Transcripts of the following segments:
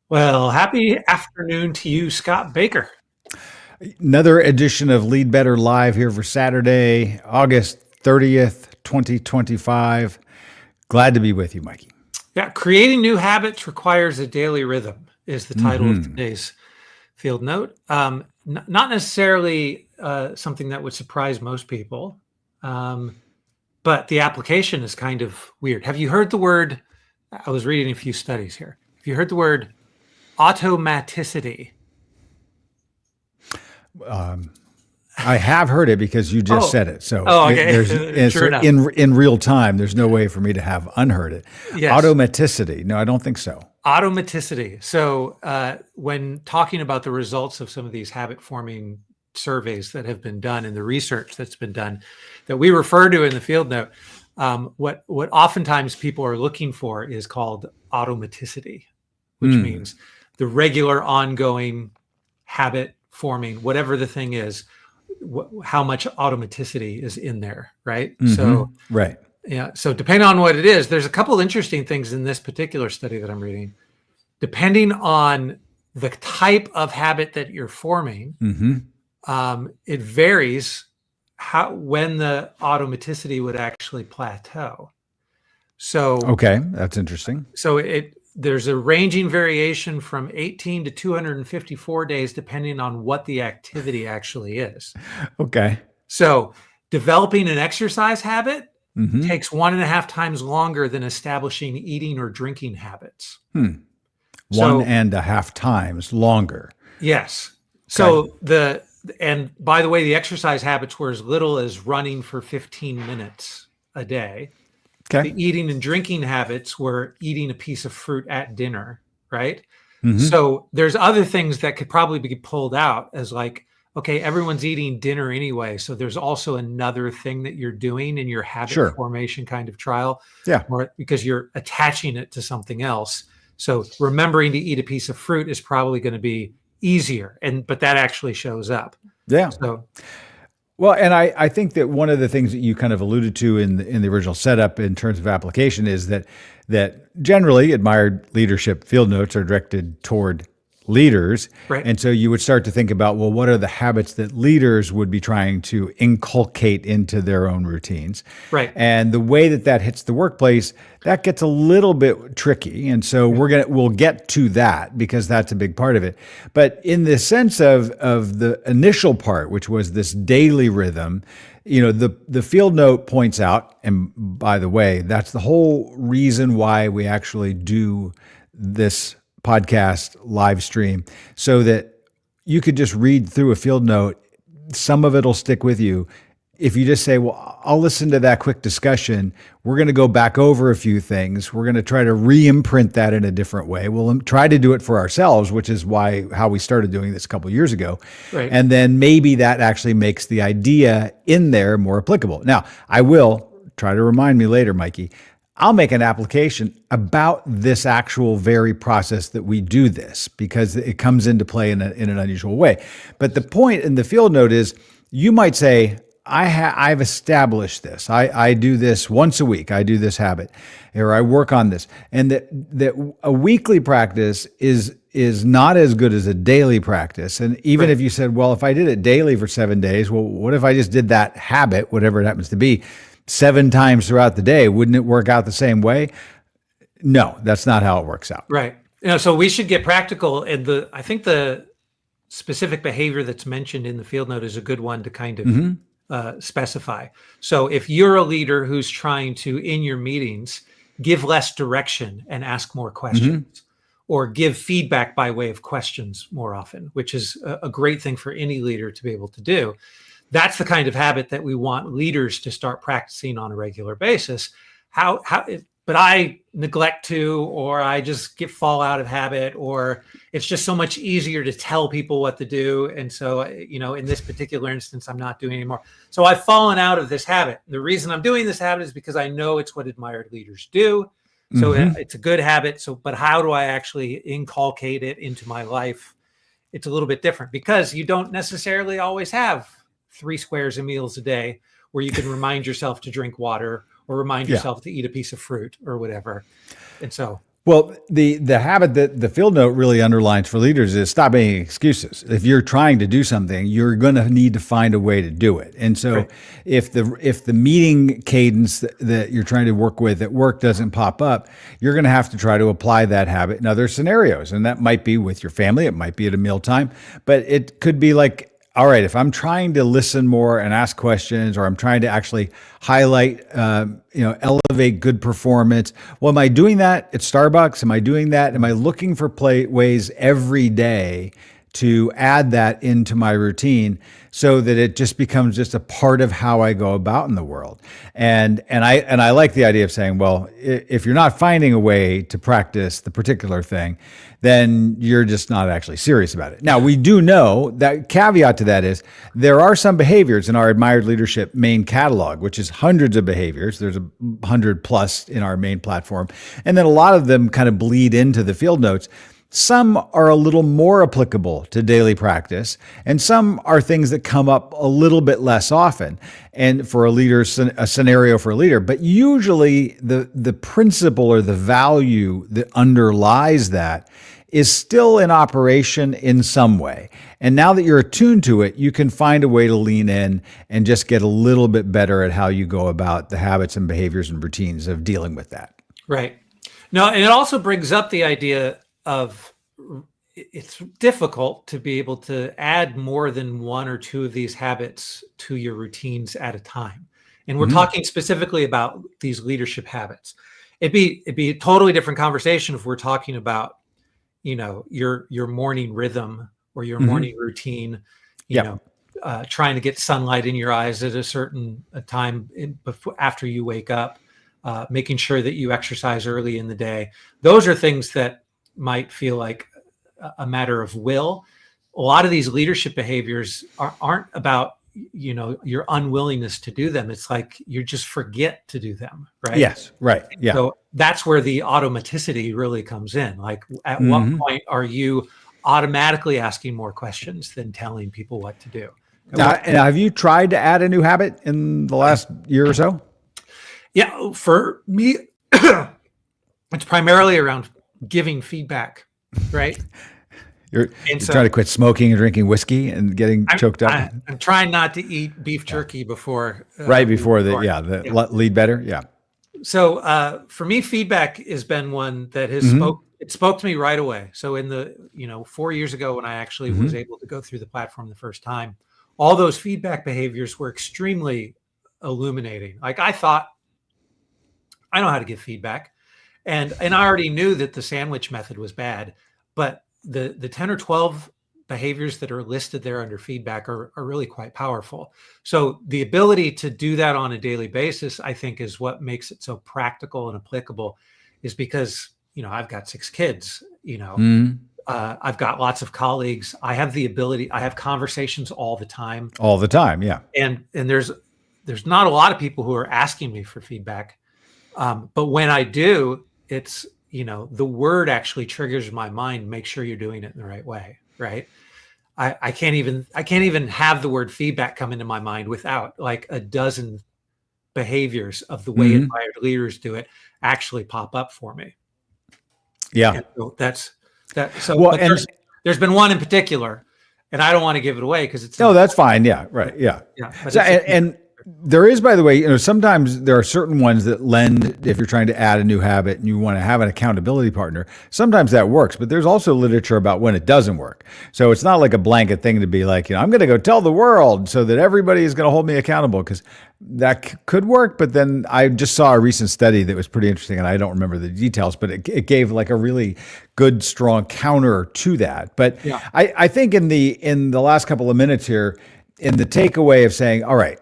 Well, happy afternoon to you, Scott Baker. Another edition of Lead Better Live here for Saturday, August 30th, 2025. Glad to be with you, Mikey. Yeah, creating new habits requires a daily rhythm is the title of Hmm. today's field note. Not necessarily something that would surprise most people, um, but the application is kind of weird. Have you heard the word? I was reading a few studies here. Have you heard the word automaticity? I have heard it because you just Oh, said it. So oh, there's okay. True so enough. in real time, there's no way for me to have unheard it. Yes. Automaticity. No, I don't think so. Automaticity. So, when talking about the results of some of these habit forming surveys that have been done and the research that's been done that we refer to in the field note, what oftentimes people are looking for is called automaticity, which Hmm. means the regular ongoing habit forming, whatever the thing is, how much automaticity is in there, right? Hmm. So, Right. yeah. So depending on what it is, there's a couple interesting things in this particular study that I'm reading. Depending on the type of habit that you're forming, Hmm. it varies how when the automaticity would actually plateau. So Okay, that's interesting. so it there's a ranging variation from 18 to 254 days, depending on what the activity actually is. Okay. So developing an exercise habit Hmm. takes 1.5 times longer than establishing eating or drinking habits. Hmm. One So, and a half times longer. yes. Okay. So and by the way, the exercise habits were as little as running for 15 minutes a day. Okay. The eating and drinking habits were eating a piece of fruit at dinner, right? Hmm. So there's other things that could probably be pulled out as like, okay, everyone's eating dinner anyway. So there's also another thing that you're doing in your habit Sure. formation kind of trial, Yeah. or because you're attaching it to something else. So remembering to eat a piece of fruit is probably going to be easier. But that actually shows up. Yeah. So Well, and I think that one of the things that you kind of alluded to in the original setup in terms of application is that generally admired leadership field notes are directed toward leaders. right, And so you would start to think about, well, what are the habits that leaders would be trying to inculcate into their own routines? right, And the way that that hits the workplace, that gets a little bit tricky. And so right, we'll get to that because that's a big part of it. But in the sense of the initial part, which was this daily rhythm, the field note points out, and by the way, that's the whole reason why we actually do this podcast live stream, so that you could just read through a field note. Some of it'll stick with you. If you just say, well, I'll listen to that quick discussion, we're going to go back over a few things. We're going to try to re-imprint that in a different way. We'll try to do it for ourselves, which is how we started doing this a couple of years ago. right. And then maybe that actually makes the idea in there more applicable. Now, I will try to remind me later, Mikey, I'll make an application about this actual very process that we do this, because it comes into play in an unusual way. But the point in the field note is, you might say, I've established this. I do this once a week. I do this habit, or I work on this, and that a weekly practice is not as good as a daily practice. And even Right. if you said, well, if I did it daily for 7 days, well, what if I just did that habit, whatever it happens to be, 7 times throughout the day? Wouldn't it work out the same way? No, that's not how it works out. Right. So we should get practical. And I think the specific behavior that's mentioned in the field note is a good one to kind of Hmm. specify. So if you're a leader who's trying to, in your meetings, give less direction and ask more Hmm. questions, or give feedback by way of questions more often, which is a great thing for any leader to be able to do. That's the kind of habit that we want leaders to start practicing on a regular basis. But I neglect to, or I just fall out of habit, or it's just so much easier to tell people what to do. And so, in this particular instance, I'm not doing anymore. So I've fallen out of this habit. The reason I'm doing this habit is because I know it's what admired leaders do. So Hmm. it's a good habit. So, but how do I actually inculcate it into my life? It's a little bit different because you don't necessarily always have 3 squares of meals a day where you can remind yourself to drink water or remind Yeah. yourself to eat a piece of fruit or whatever. And so, Well, the habit that the field note really underlines for leaders is stop making excuses. If you're trying to do something, you're going to need to find a way to do it. And so, Right. if the meeting cadence that you're trying to work with at work doesn't pop up, you're going to have to try to apply that habit in other scenarios. And that might be with your family, it might be at a mealtime, but it could be like, all right, if I'm trying to listen more and ask questions, or I'm trying to actually highlight, elevate good performance. Well, am I doing that at Starbucks? Am I doing that? Am I looking for ways every day to add that into my routine so that it just becomes just a part of how I go about in the world? And I like the idea of saying, well, if you're not finding a way to practice the particular thing, then you're just not actually serious about it. Now, we do know that caveat to that is there are some behaviors in our Admired Leadership main catalog, which is hundreds of behaviors. There's 100 plus in our main platform. And then a lot of them kind of bleed into the field notes. Some are a little more applicable to daily practice, and some are things that come up a little bit less often. And for a leader, a scenario for a leader, but usually the principle or the value that underlies that is still in operation in some way. And now that you're attuned to it, you can find a way to lean in and just get a little bit better at how you go about the habits and behaviors and routines of dealing with that. Right. No, and it also brings up the idea of it's difficult to be able to add more than one or two of these habits to your routines at a time. And we're talking specifically about these leadership habits. It'd be a totally different conversation if we're talking about, your morning rhythm or your morning routine, trying to get sunlight in your eyes at a certain time after you wake up, making sure that you exercise early in the day. Those are things that might feel like a matter of will. A lot of these leadership behaviors aren't about, your unwillingness to do them. It's like you just forget to do them, right? Yes, right. Yeah. So that's where the automaticity really comes in. Like, at what point are you automatically asking more questions than telling people what to do? Now, have you tried to add a new habit in the last year or so? Yeah, for me, it's primarily around giving feedback, right? You're trying to quit smoking and drinking whiskey and getting choked up. I'm trying not to eat beef jerky before. Right before lead better. Yeah. So for me, feedback has been one that has spoke to me right away. So in the 4 years ago, when I actually was able to go through the platform the first time, all those feedback behaviors were extremely illuminating. Like, I thought, I know how to give feedback. And I already knew that the sandwich method was bad, but the 10 or 12 behaviors that are listed there under feedback are really quite powerful. So the ability to do that on a daily basis, I think, is what makes it so practical and applicable, is because, I've got 6 kids, I've got lots of colleagues. I have the ability, I have conversations all the time. All the time. Yeah. And there's not a lot of people who are asking me for feedback. But when I do, it's, the word actually triggers my mind. Make sure you're doing it in the right way. Right. I can't even have the word feedback come into my mind without like a dozen behaviors of the way admired leaders do it actually pop up for me. Yeah. And so that's that. So well, there's been one in particular, and I don't want to give it away because it's that's fine. Yeah. Right. Yeah. Yeah. So, and there is, by the way, sometimes there are certain ones that lend, if you're trying to add a new habit and you want to have an accountability partner, sometimes that works, but there's also literature about when it doesn't work. So it's not like a blanket thing to be like, I'm going to go tell the world so that everybody is going to hold me accountable, because that could work. But then I just saw a recent study that was pretty interesting, and I don't remember the details, but it gave like a really good, strong counter to that. But yeah. I think in the last couple of minutes here, in the takeaway of saying, all right,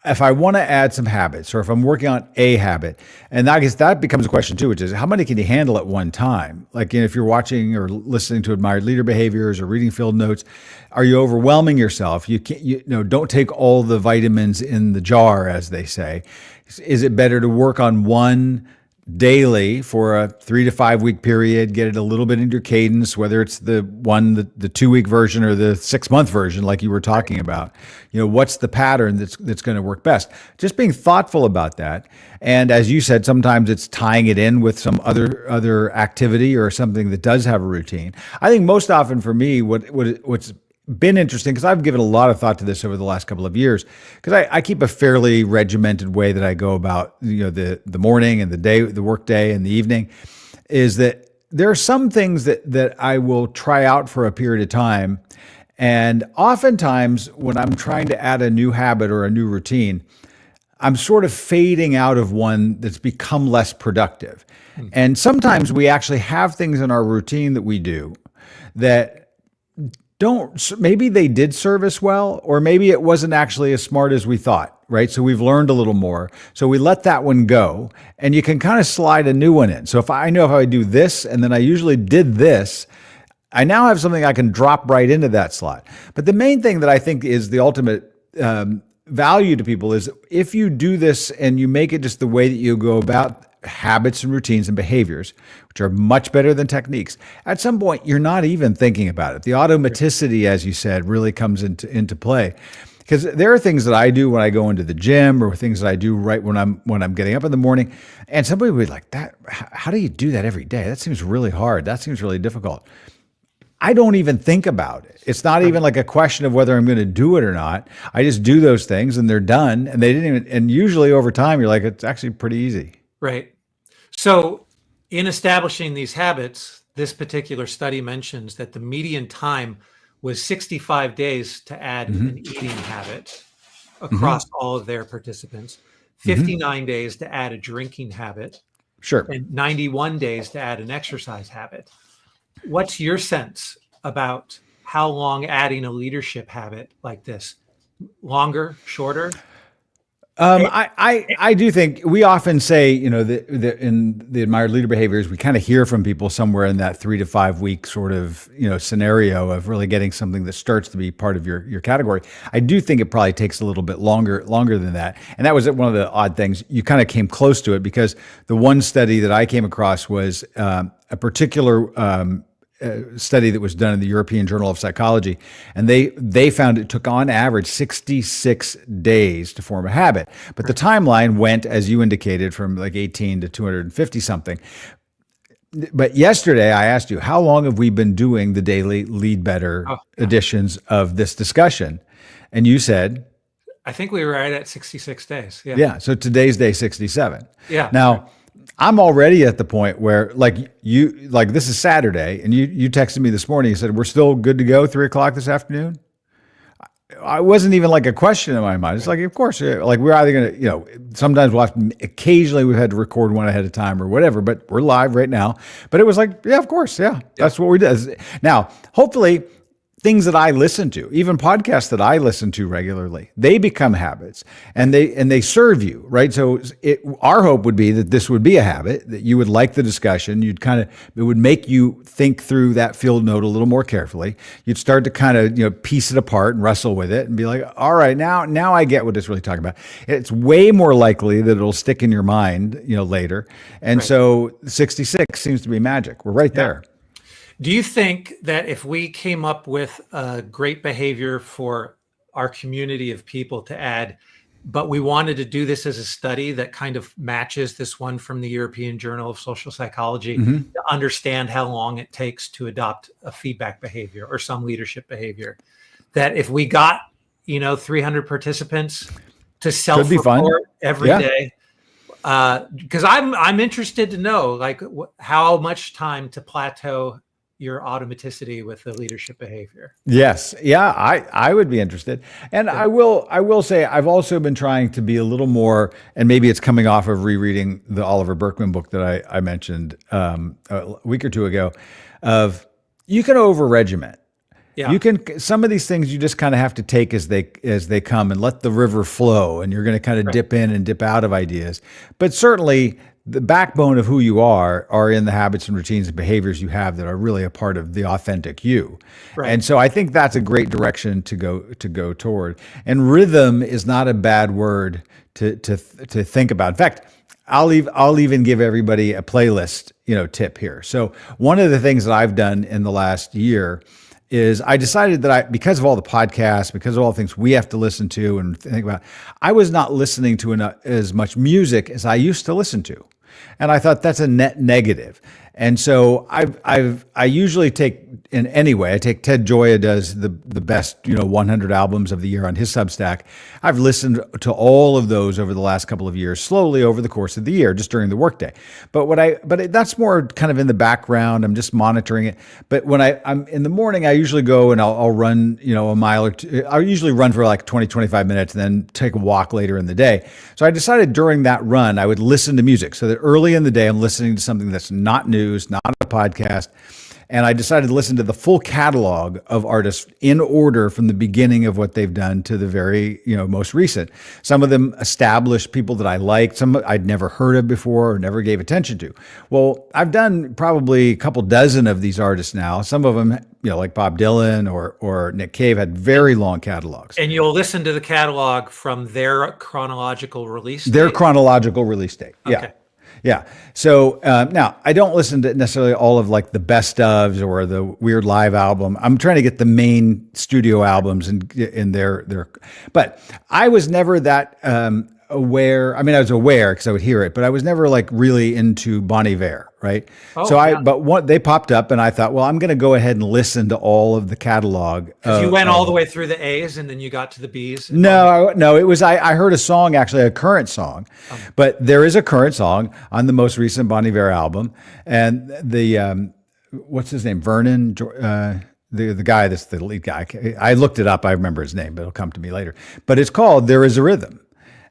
if I want to add some habits, or if I'm working on a habit, and I guess that becomes a question too, which is how many can you handle at one time? Like, if you're watching or listening to admired leader behaviors or reading field notes, are you overwhelming yourself? You can't, don't take all the vitamins in the jar, as they say. Is it better to work on one daily for a 3 to 5 week period, get it a little bit into your cadence, whether it's the 2 week version or the 6 month version, like you were talking about. What's the pattern that's going to work best? Just being thoughtful about that. And as you said, sometimes it's tying it in with some other activity or something that does have a routine. I think most often for me, what's been interesting, because I've given a lot of thought to this over the last couple of years, because I keep a fairly regimented way that I go about the morning and the work day and the evening, is that there are some things that I will try out for a period of time. And oftentimes when I'm trying to add a new habit or a new routine, I'm sort of fading out of one that's become less productive. And sometimes we actually have things in our routine that we do that maybe they did serve us well, or maybe it wasn't actually as smart as we thought, right? So we've learned a little more. So we let that one go, and you can kind of slide a new one in. So if I do this, and then I usually did this, I now have something I can drop right into that slot. But the main thing that I think is the ultimate value to people is if you do this and you make it just the way that you go about habits and routines and behaviors, which are much better than techniques, at some point you're not even thinking about it. The automaticity, as you said, really comes into play. Because there are things that I do when I go into the gym, or things that I do right when I'm getting up in the morning, and somebody would be like, "That, how do you do that every day? That seems really hard. That seems really difficult." I don't even think about it. It's not even like a question of whether I'm going to do it or not. I just do those things and they're done. And they didn't even, and usually over time, you're like, it's actually pretty easy. Right. So in establishing these habits, this particular study mentions that the median time was 65 days to add an eating habit across all of their participants, 59 days to add a drinking habit, Sure, and 91 days to add an exercise habit. What's your sense about how long adding a leadership habit like this? Longer, shorter? I do think we often say, in the admired leader behaviors, we kind of hear from people somewhere in that 3 to 5 week sort of, scenario of really getting something that starts to be part of your category. I do think it probably takes a little bit longer than that. And that was one of the odd things. You kind of came close to it, because the one study that I came across was a particular study that was done in the European Journal of Psychology, and they found it took on average 66 days to form a habit. But the timeline went, as you indicated, from like 18 to 250 something. But yesterday I asked you, how long have we been doing the daily Lead Better editions of this discussion? And you said, I think we were right at 66 days. Yeah. Yeah. So today's day 67. Yeah. Now, I'm already at the point where this is Saturday, and you texted me this morning. You said, we're still good to go 3:00 this afternoon. I wasn't even like a question in my mind. It's like, of course, like we're either going to, sometimes occasionally we've had to record one ahead of time or whatever, but we're live right now. But it was like, yeah, of course. Yeah, that's what we did. Now, hopefully, things that I listen to, even podcasts that I listen to regularly, they become habits, and they serve you, right? So our hope would be that this would be a habit, that you would like the discussion. It would make you think through that field note a little more carefully. You'd start to kind of, piece it apart and wrestle with it and be like, all right, now I get what it's really talking about. It's way more likely that it'll stick in your mind, later. And right. So 66 seems to be magic. We're right there. Do you think that if we came up with a great behavior for our community of people to add, but we wanted to do this as a study that kind of matches this one from the European Journal of Social Psychology, to understand how long it takes to adopt a feedback behavior or some leadership behavior, that if we got, 300 participants to self-report every day, because I'm interested to know, like, how much time to plateau your automaticity with the leadership behavior. Yes. Yeah, I would be interested. And I will say, I've also been trying to be a little more, and maybe it's coming off of rereading the Oliver Burkeman book that I mentioned a week or two ago, of you can over-regiment. Yeah. You can, some of these things you just kind of have to take as they come and let the river flow, and you're going to kind of dip in and dip out of ideas. But certainly the backbone of who you are in the habits and routines and behaviors you have that are really a part of the authentic you. Right. And so I think that's a great direction to go toward. And rhythm is not a bad word to think about. In fact, I'll even give everybody a playlist, tip here. So one of the things that I've done in the last year is I decided that because of all the podcasts, because of all the things we have to listen to and think about, I was not listening to as much music as I used to listen to. And I thought that's a net negative. And so I usually take, I take Ted Gioia does the best 100 albums of the year on his Substack. I've listened to all of those over the last couple of years, slowly over the course of the year, just during the workday. But that's more kind of in the background. I'm just monitoring it. But when I'm in the morning, I usually go and I'll run a mile or two. I usually run for like 20, 25 minutes, and then take a walk later in the day. So I decided during that run I would listen to music, so that early in the day I'm listening to something that's not news, not a podcast. And I decided to listen to the full catalog of artists in order from the beginning of what they've done to the very, most recent. Some of them established people that I liked, some I'd never heard of before or never gave attention to. Well, I've done probably a couple dozen of these artists now. Some of them, like Bob Dylan or Nick Cave, had very long catalogs. And you'll listen to the catalog from their chronological release date? Their chronological release date, yeah. Okay. Yeah. So now I don't listen to necessarily all of like the best ofs or the weird live album. I'm trying to get the main studio albums in their. But I was never that aware. I mean, I was aware because I would hear it, but I was never like really into Bon Iver, right? Oh, so yeah. they popped up, and I thought, well, I'm going to go ahead and listen to all of the catalog. Because you went all the way through the A's and then you got to the B's. No, it was I heard a song, actually a current song, but there is a current song on the most recent Bon Iver album, and the what's his name, Vernon. The guy that's the lead guy. I looked it up. I remember his name, but it'll come to me later. But it's called "There Is a Rhythm."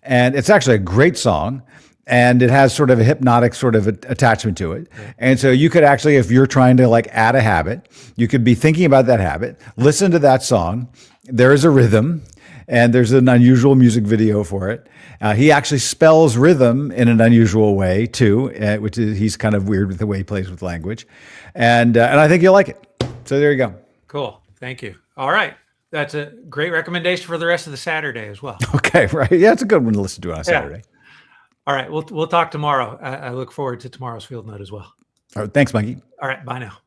And it's actually a great song, and it has sort of a hypnotic sort of attachment to it. And so you could actually, if you're trying to like add a habit, you could be thinking about that habit, listen to that song. There is a rhythm, and there's an unusual music video for it. He actually spells rhythm in an unusual way too, which is, he's kind of weird with the way he plays with language. And I think you'll like it. So there you go. Cool. Thank you. All right. That's a great recommendation for the rest of the Saturday as well. Okay, right. Yeah, it's a good one to listen to on a Saturday. All right. We'll talk tomorrow. I look forward to tomorrow's Field Note as well. All right. Thanks, Mikey. All right. Bye now.